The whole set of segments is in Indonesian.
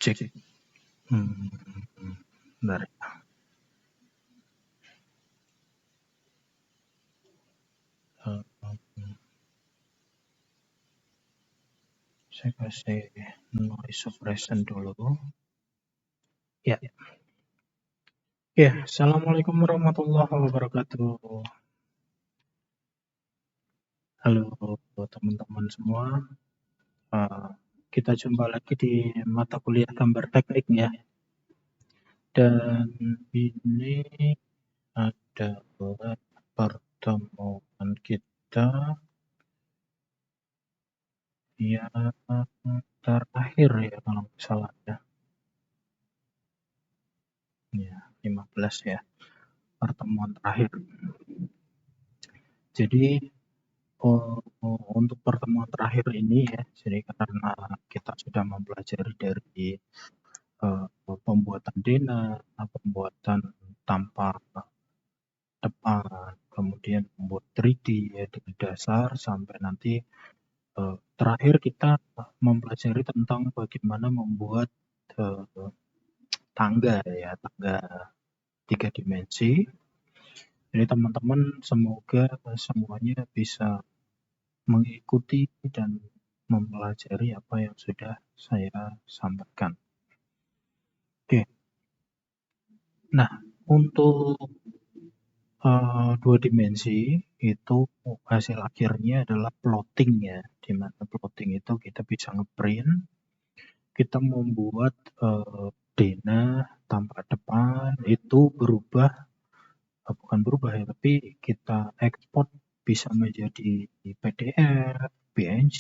Cek. Bentar. Saya kasih noise suppression dulu. Ya. Ya, Assalamualaikum warahmatullahi wabarakatuh. Halo teman-teman semua. Kita jumpa lagi di mata kuliah gambar teknik ya. Dan ini adalah pertemuan kita yang terakhir ya kalau nggak salah ya. Ya, 15 ya. Pertemuan terakhir. Jadi untuk pertemuan terakhir ini ya, jadi karena kita sudah mempelajari dari pembuatan dena, pembuatan tanpa depan, kemudian membuat 3D ya dari dasar sampai nanti terakhir kita mempelajari tentang bagaimana membuat tangga ya, tangga 3 dimensi. Jadi teman-teman semoga semuanya bisa mengikuti dan mempelajari apa yang sudah saya sampaikan. Oke. Nah, untuk 2 dimensi itu hasil akhirnya adalah plotting ya, di mana plotting itu kita bisa ngeprint, kita membuat dena tanpa depan itu berubah, bukan berubah ya, tapi kita ekspor bisa menjadi PDF, PNG,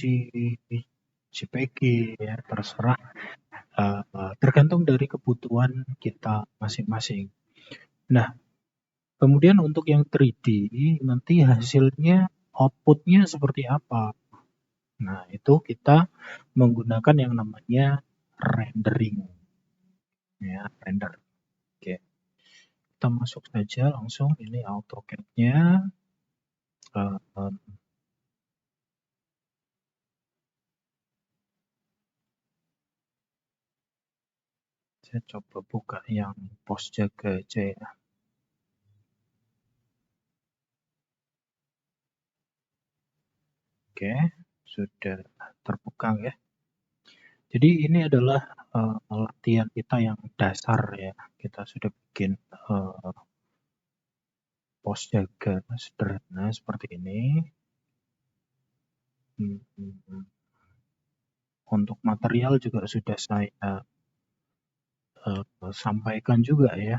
JPG ya, terserah, tergantung dari kebutuhan kita masing-masing. Nah, kemudian untuk yang 3D nanti hasilnya outputnya seperti apa? Nah, itu kita menggunakan yang namanya rendering. Ya, render. Oke. Kita masuk saja langsung, ini AutoCAD-nya. Saya coba buka yang pos jaga aja ya. Oke, sudah terbuka ya. Jadi ini adalah latihan kita yang dasar ya. Kita sudah bikin pos jaga sederhana seperti ini. Untuk material juga sudah saya sampaikan juga ya.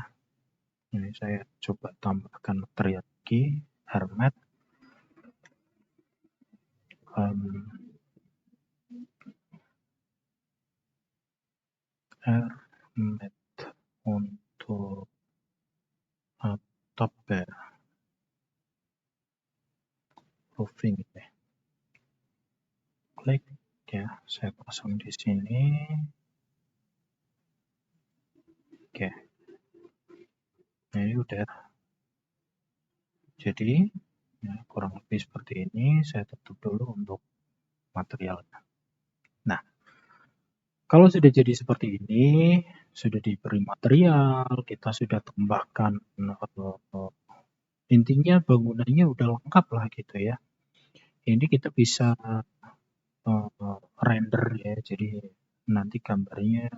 Ini saya coba tambahkan material lagi, Hermet. Hermet untuk atap ya, roofing ya. Klik ya, saya pasang di sini. Oke. Nah, ini udah. Jadi ya, kurang lebih seperti ini. Saya tutup dulu untuk materialnya. Nah, kalau sudah jadi seperti ini, sudah diberi material, kita sudah tambahkan, intinya bangunannya udah lengkap lah gitu ya. Ini kita bisa render ya, jadi nanti gambarnya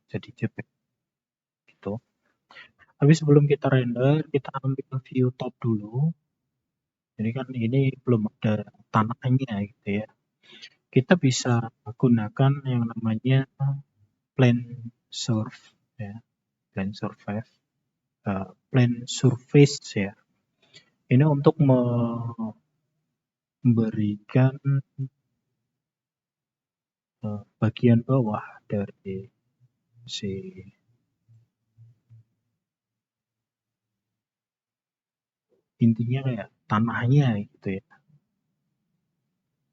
jadi JPEG gitu. Tapi sebelum kita render, kita ambil view top dulu. Jadi kan ini belum ada tanahnya gitu ya. Kita bisa gunakan yang namanya plane surf ya, plane surface, plane surface ya. Ini untuk memberikan bagian bawah dari si intinya kayak tanahnya gitu ya.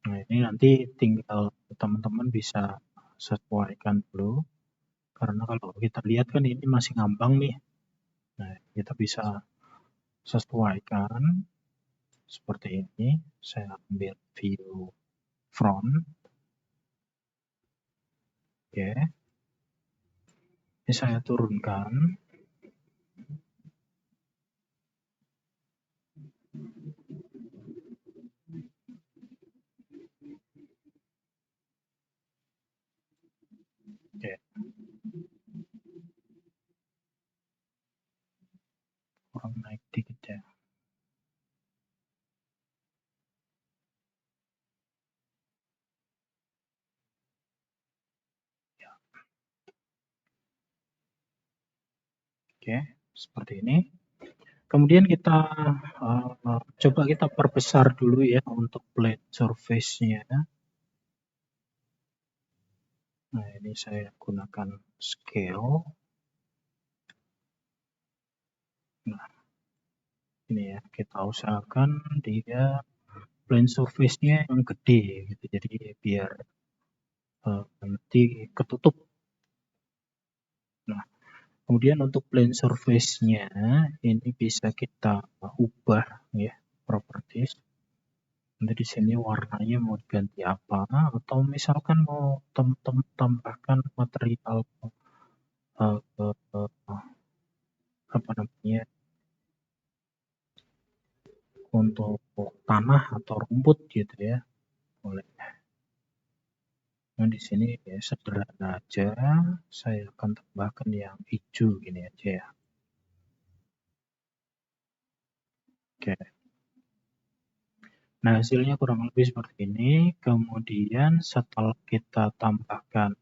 Nah, ini nanti tinggal teman-teman bisa sesuaikan dulu, karena kalau kita lihat kan ini masih ngambang nih. Nah, kita bisa sesuaikan seperti ini. Saya ambil view front. Oke. Ini saya turunkan. Oke, kurang naik dikit ya. Oke, seperti ini. Kemudian kita coba kita perbesar dulu ya untuk plate surface-nya. Nah, ini saya gunakan scale. Nah, ini ya, kita usahakan dia plane surface-nya yang gede gitu. Jadi biar nanti ketutup. Nah, kemudian untuk plane surface-nya ini bisa kita ubah ya, properties. Nanti di sini warnanya mau diganti apa, atau misalkan mau tambahkan material apa namanya untuk tanah atau rumput gitu ya, boleh. Nah, di sini ya sederhana aja, saya akan tambahkan yang hijau gini aja ya. Oke. Nah, hasilnya kurang lebih seperti ini. Kemudian setelah kita tambahkan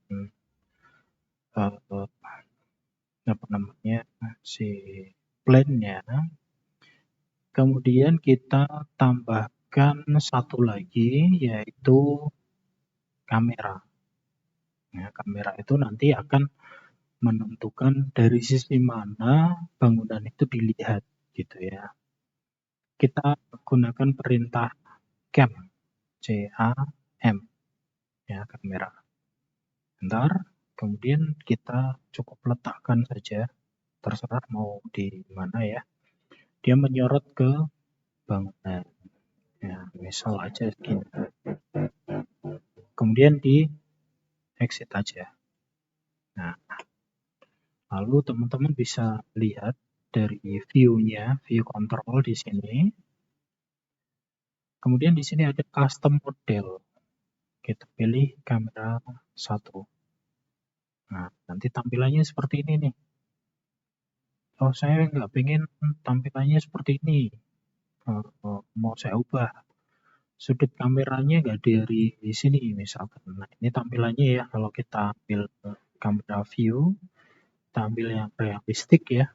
apa namanya si plane-nya, kemudian kita tambahkan satu lagi yaitu kamera. Nah, kamera itu nanti akan menentukan dari sisi mana bangunan itu dilihat gitu ya. Kita gunakan perintah cam, C-A-M ya, kamera. Bentar, kemudian kita cukup letakkan saja, terserah mau di mana ya. Dia menyorot ke bangunan. Ya, misal aja gini. Kemudian di exit aja. Nah, lalu teman-teman bisa lihat dari view-nya, view control di sini. Kemudian di sini ada custom model. Kita pilih kamera 1. Nah, nanti tampilannya seperti ini nih. Oh, saya nggak pengen tampilannya seperti ini. Mau saya ubah. Sudut kameranya nggak dari sini misalkan. Nah, ini tampilannya ya kalau kita ambil kamera view, kita ambil yang realistik ya.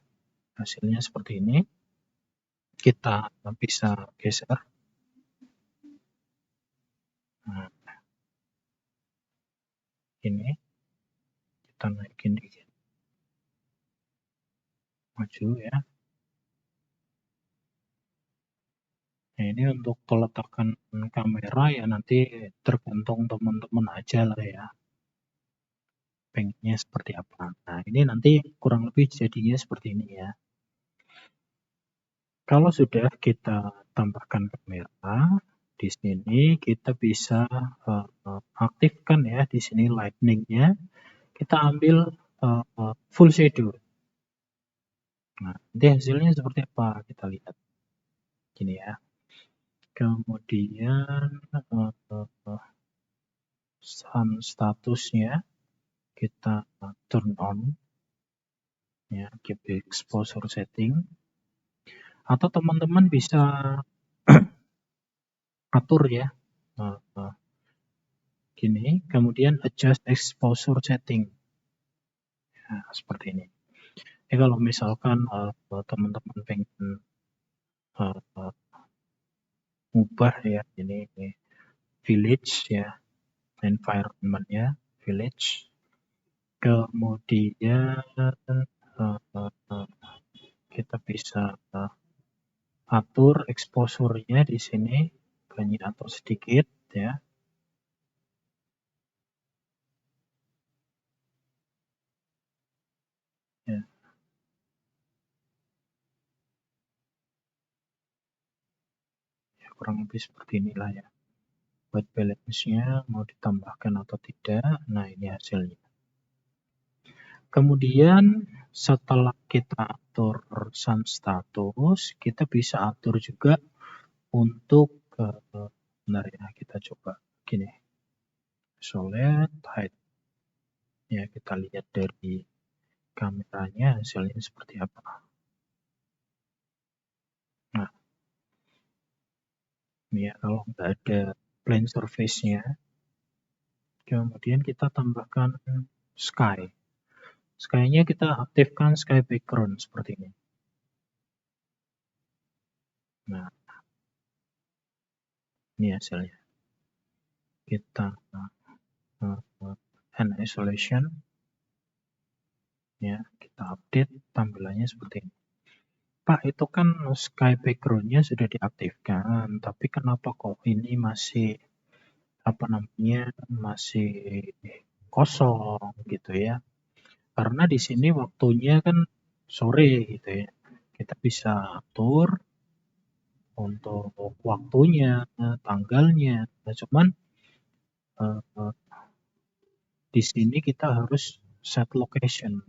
Hasilnya seperti ini. Kita bisa geser. Nah, ini kita naikin dikit. Maju ya. Nah, ini untuk peletakan kamera ya nanti tergantung teman-teman aja lah ya. Pengennya seperti apa. Nah, ini nanti kurang lebih jadinya seperti ini ya. Kalau sudah kita tambahkan kamera, di sini kita bisa aktifkan ya di sini lightning-nya. Kita ambil full shadow. Nah, nanti hasilnya seperti apa kita lihat. Gini ya. Kemudian sun statusnya kita turn on ya, keep exposure setting. Atau teman-teman bisa atur ya. Gini, kemudian adjust exposure setting. Nah, seperti ini. Jadi kalau misalkan teman-teman pengen ubah ya, ini village ya, environment-nya village. Kemudian kita bisa atur exposure-nya di sini banyak atau sedikit ya. Ya. Ya, kurang lebih seperti inilah ya. White balance-nya mau ditambahkan atau tidak. Nah, ini hasilnya. Kemudian setelah kita atur sun status, kita bisa atur juga untuk bentar ya, kita coba gini. Isolate height. Ya, kita lihat dari kameranya hasilnya seperti apa. Nah, ini ya, kalau nggak ada plane surface-nya, kemudian kita tambahkan sky. Sky-nya kita aktifkan sky background seperti ini. Nah, ini hasilnya. Kita hand isolation, ya, kita update tampilannya seperti ini. Pak, itu kan sky background-nya sudah diaktifkan, tapi kenapa kok ini masih masih kosong gitu ya? Karena di sini waktunya kan sore gitu ya. Kita bisa atur untuk waktunya, tanggalnya. Nah, cuman uh, di sini kita harus set location.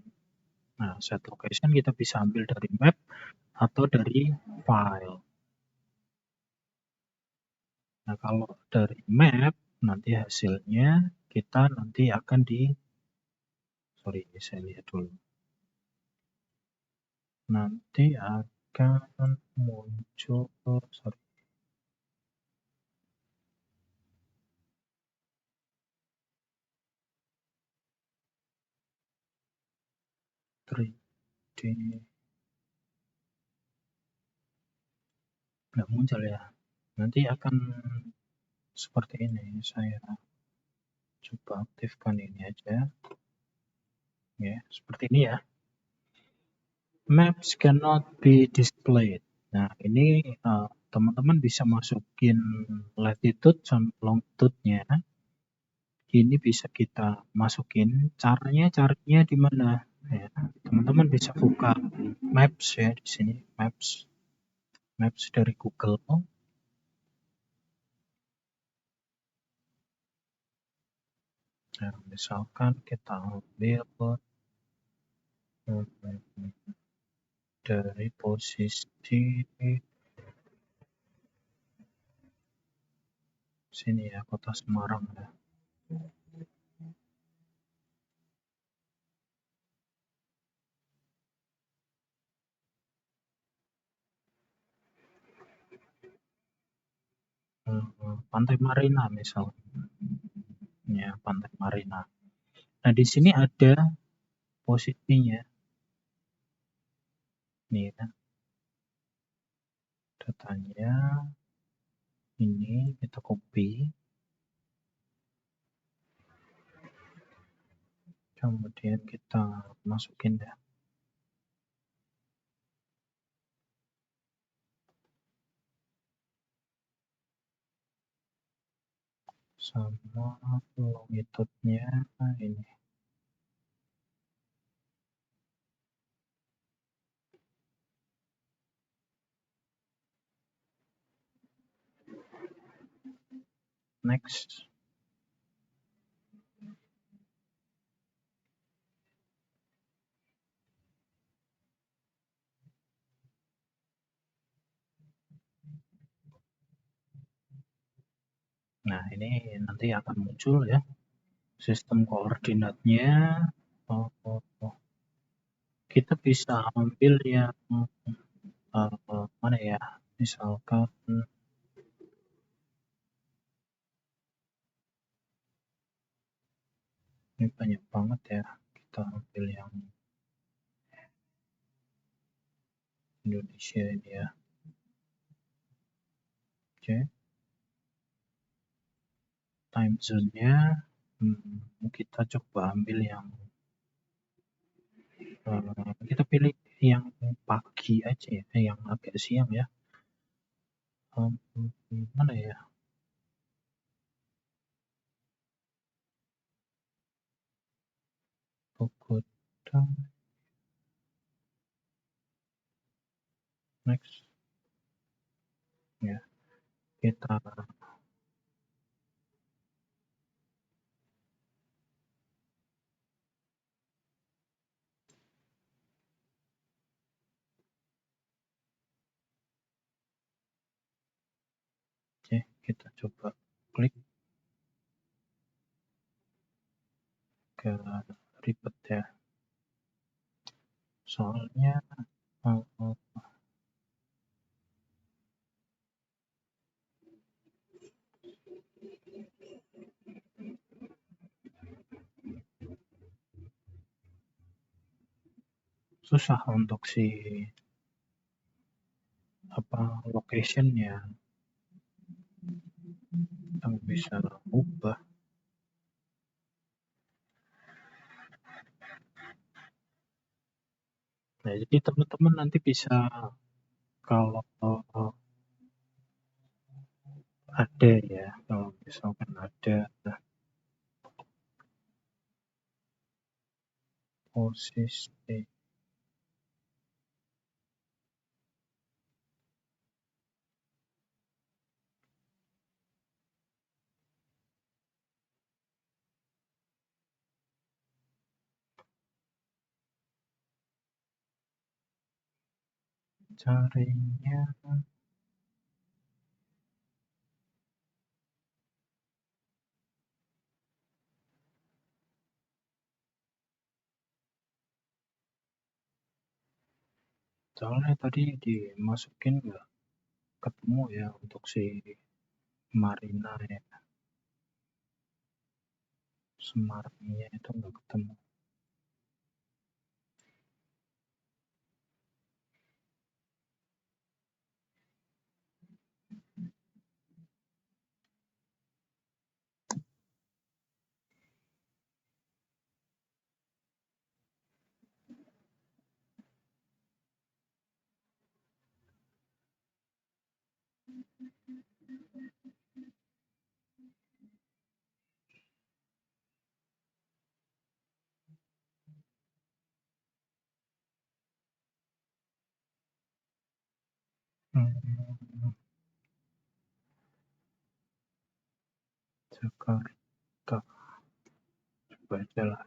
Nah, set location kita bisa ambil dari map atau dari file. Nah, kalau dari map, nanti hasilnya kita nanti akan sorry, saya lihat dulu. Nanti akan muncul, sorry. Nggak muncul ya. Nanti akan seperti ini. Saya coba aktifkan ini aja. Ya, seperti ini ya. Maps cannot be displayed. Nah, ini teman-teman bisa masukin latitude sama longitude-nya. Ini bisa kita masukin. Caranya di mana? Ya, teman-teman bisa buka Maps ya di sini. Maps dari Google. Nah, misalkan kita ambil dari posisi sini ya, kota Semarang ya. Pantai Marina misal. Ya, Pantai Marina. Nah, di sini ada posisinya. Nih ya. Datanya ini kita copy. Kemudian kita masukin ya. Sama longitude-nya ini. Next. Nah, ini nanti akan muncul ya. Sistem koordinatnya. Kita bisa ambil yang mana ya? Misalkan ini banyak banget ya. Kita ambil yang Indonesia ini ya. Oke. Time zone-nya kita coba ambil yang kita pilih yang pagi aja ya, yang agak siang ya. Mana ya? Bogota. Next. Ya, kita Kita coba klik, ke ribet ya. Soalnya susah untuk location-nya yang bisa ubah. Nah, jadi teman-teman nanti bisa, kalau ada ya, kalau misalkan ada posisi carinya, soalnya tadi dimasukin nggak ketemu ya untuk si Marina ya, Semarangnya itu nggak ketemu. Jakarta, coba aja lah.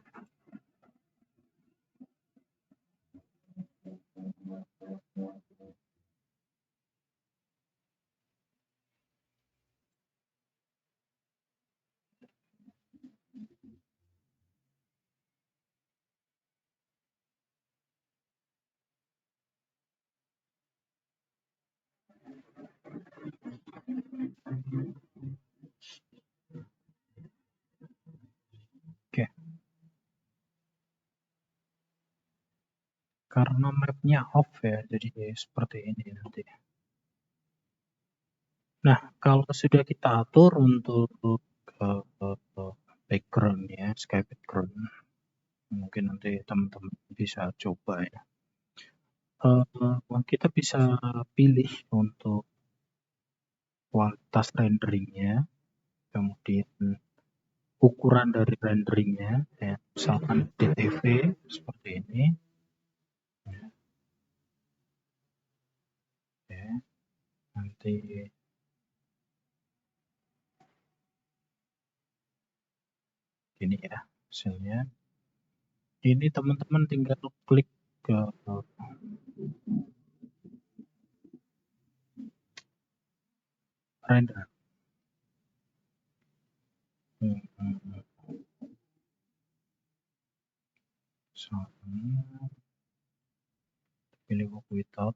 Oke, karena mapnya off ya, jadi seperti ini nanti. Nah, kalau sudah kita atur untuk background ya, sky background, mungkin nanti teman-teman bisa coba ya. Kita bisa pilih untuk kualitas renderingnya, kemudian ukuran dari renderingnya, ya, misalkan DTV seperti ini, ya, nanti ini ya hasilnya. Ini teman-teman tinggal klik ke render. So, pilih work without.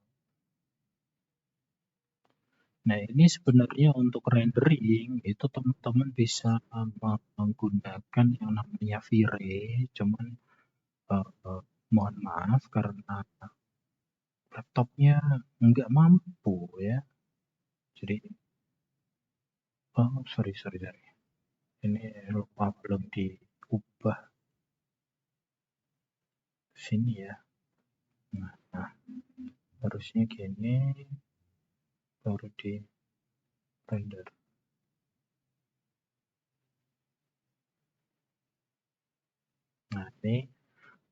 Nah, ini sebenarnya untuk rendering itu teman-teman bisa menggunakan yang namanya V-Ray, cuman mohon maaf karena laptopnya nggak mampu ya. Jadi, sorry. Ini lupa belum diubah sini ya. Nah, harusnya gini, baru di render. Nah, ini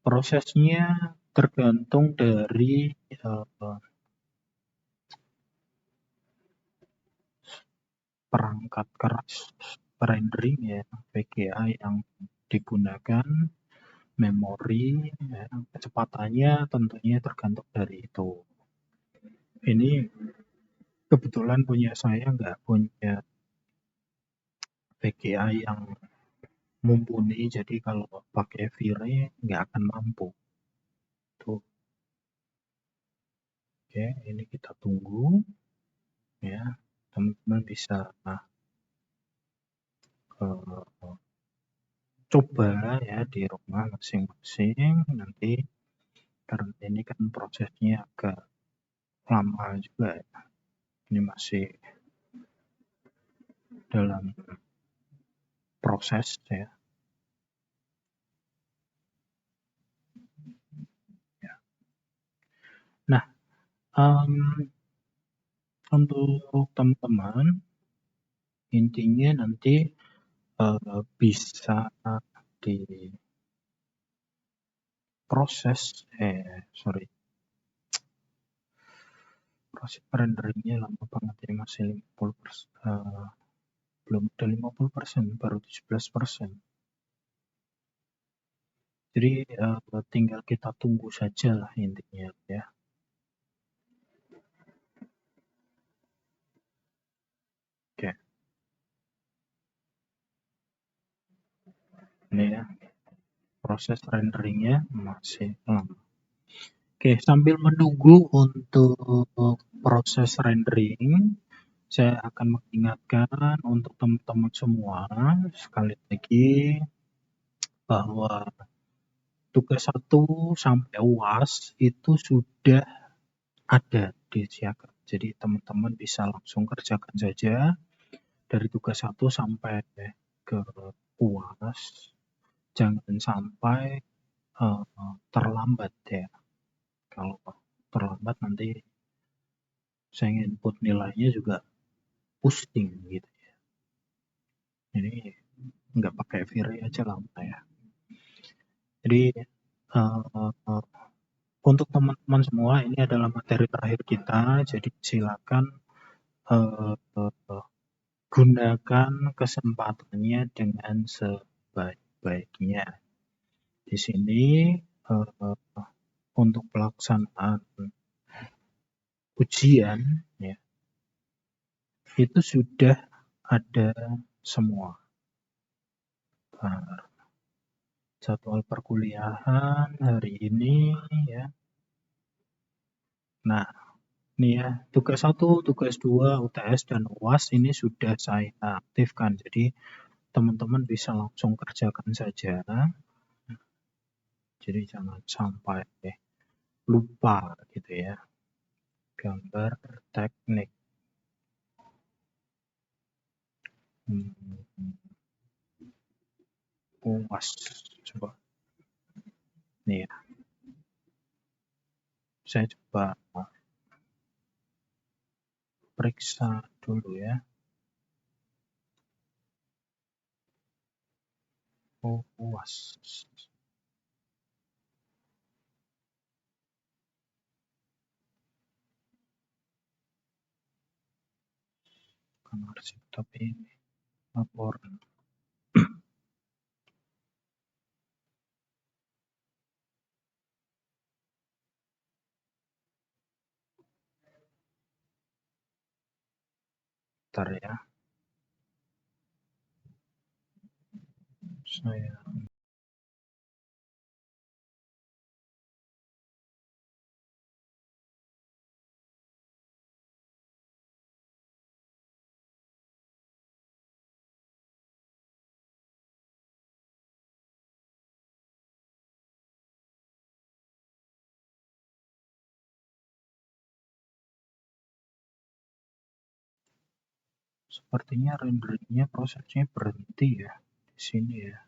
prosesnya tergantung dari perangkat keras rendering ya, VGA yang digunakan, memori, ya, kecepatannya tentunya tergantung dari itu. Ini kebetulan punya saya nggak punya VGA yang mumpuni, jadi kalau pakai V-Ray nggak akan mampu. Tuh. Oke, ini kita tunggu ya, teman-teman bisa coba ya di rumah masing-masing. Nanti karena ini kan prosesnya agak lama juga ya. Ini masih dalam proses ya. Nah, untuk teman-teman intinya nanti bisa diproses proses renderingnya lama banget ya, masih 50%, belum ada 50%, baru 17%. Jadi tinggal kita tunggu saja lah intinya ya. Oke. Ini ya, proses renderingnya masih lama. Oke, sambil menunggu untuk proses rendering, saya akan mengingatkan untuk teman-teman semua sekali lagi bahwa tugas 1 sampai UAS itu sudah ada di Siaga. Jadi teman-teman bisa langsung kerjakan saja dari tugas 1 sampai ke UAS. Jangan sampai terlambat ya. Kalau terlambat nanti saya input nilainya juga pusing gitu ya. Jadi nggak pakai V-Ray aja lama ya. Jadi untuk teman-teman semua ini adalah materi terakhir kita. Jadi silakan gunakan kesempatannya dengan sebaik-baiknya. Di sini untuk pelaksanaan ujian ya, itu sudah ada semua. Jadwal perkuliahan hari ini ya. Nah, ini ya, tugas 1, tugas 2, UTS dan UAS ini sudah saya aktifkan. Jadi teman-teman bisa langsung kerjakan saja. Jadi jangan sampai lupa gitu ya. Gambar teknik. UAS coba. Nih ya. Saya coba periksa dulu ya. UAS. Bukan arsip tapi ini laporan. Bentar ya. Saya sepertinya renderingnya prosesnya berhenti ya di sini ya.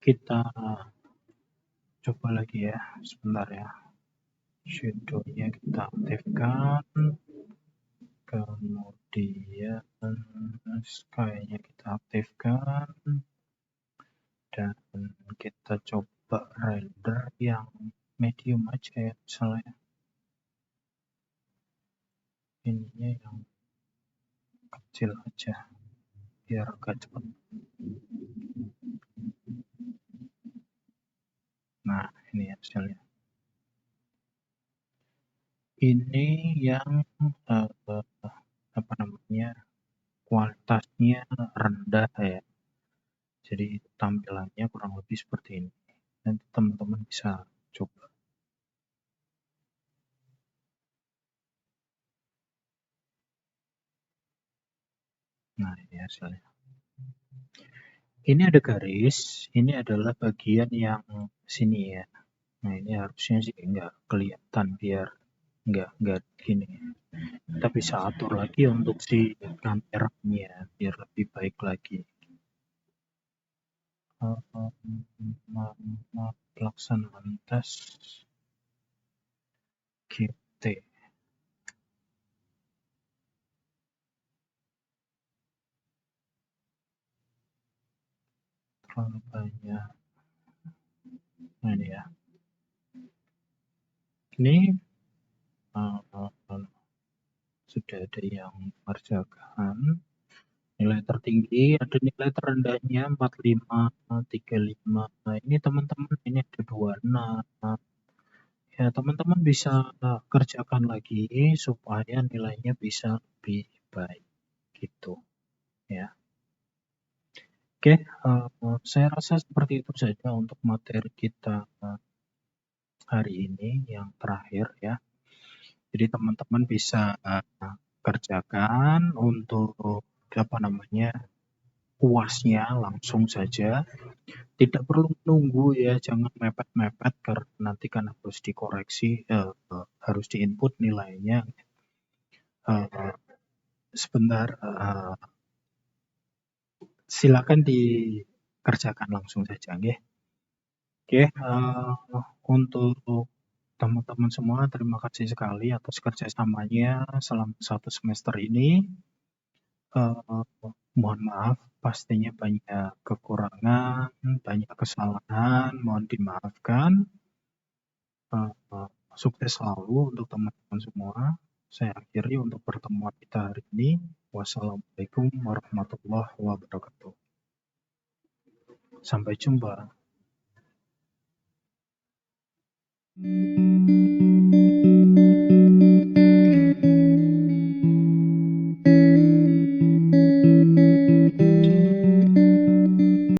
Kita coba lagi ya, sebentar ya. Shadow-nya kita aktifkan, kemudian sky-nya kita aktifkan, dan kita coba render yang medium aja ya, misalnya ininya yang kecil aja biar agak cepat. Nah, ini hasilnya. Ini yang namanya, kualitasnya rendah ya. Jadi tampilannya kurang lebih seperti ini. Nanti teman-teman bisa coba. Nah, ini hasilnya. Ini ada garis, ini adalah bagian yang sini ya. Nah, ini harusnya sih nggak kelihatan biar nggak gini. Kita bisa atur lagi untuk si kameranya biar lebih baik lagi. Pelaksanaan tes QT. Terlalu banyak. Nah, ini ya. Ini sudah ada yang mengerjakan. Nilai tertinggi, ada nilai terendahnya 45, 35. Nah, ini teman-teman, ini ada 26. Ya, teman-teman bisa kerjakan lagi supaya nilainya bisa lebih baik gitu ya. Oke, saya rasa seperti itu saja untuk materi kita hari ini yang terakhir ya. Jadi teman-teman bisa kerjakan untuk apa namanya, UASnya langsung saja. Tidak perlu menunggu ya, jangan mepet-mepet karena nanti kan harus dikoreksi, harus diinput nilainya. Sebentar, silakan dikerjakan langsung saja, nggih. Oke, untuk teman-teman semua, terima kasih sekali atas kerjasamanya selama 1 semester ini. Mohon maaf, pastinya banyak kekurangan, banyak kesalahan, mohon dimaafkan. Sukses selalu untuk teman-teman semua. Saya akhiri untuk pertemuan kita hari ini. Wassalamualaikum warahmatullahi wabarakatuh. Sampai jumpa.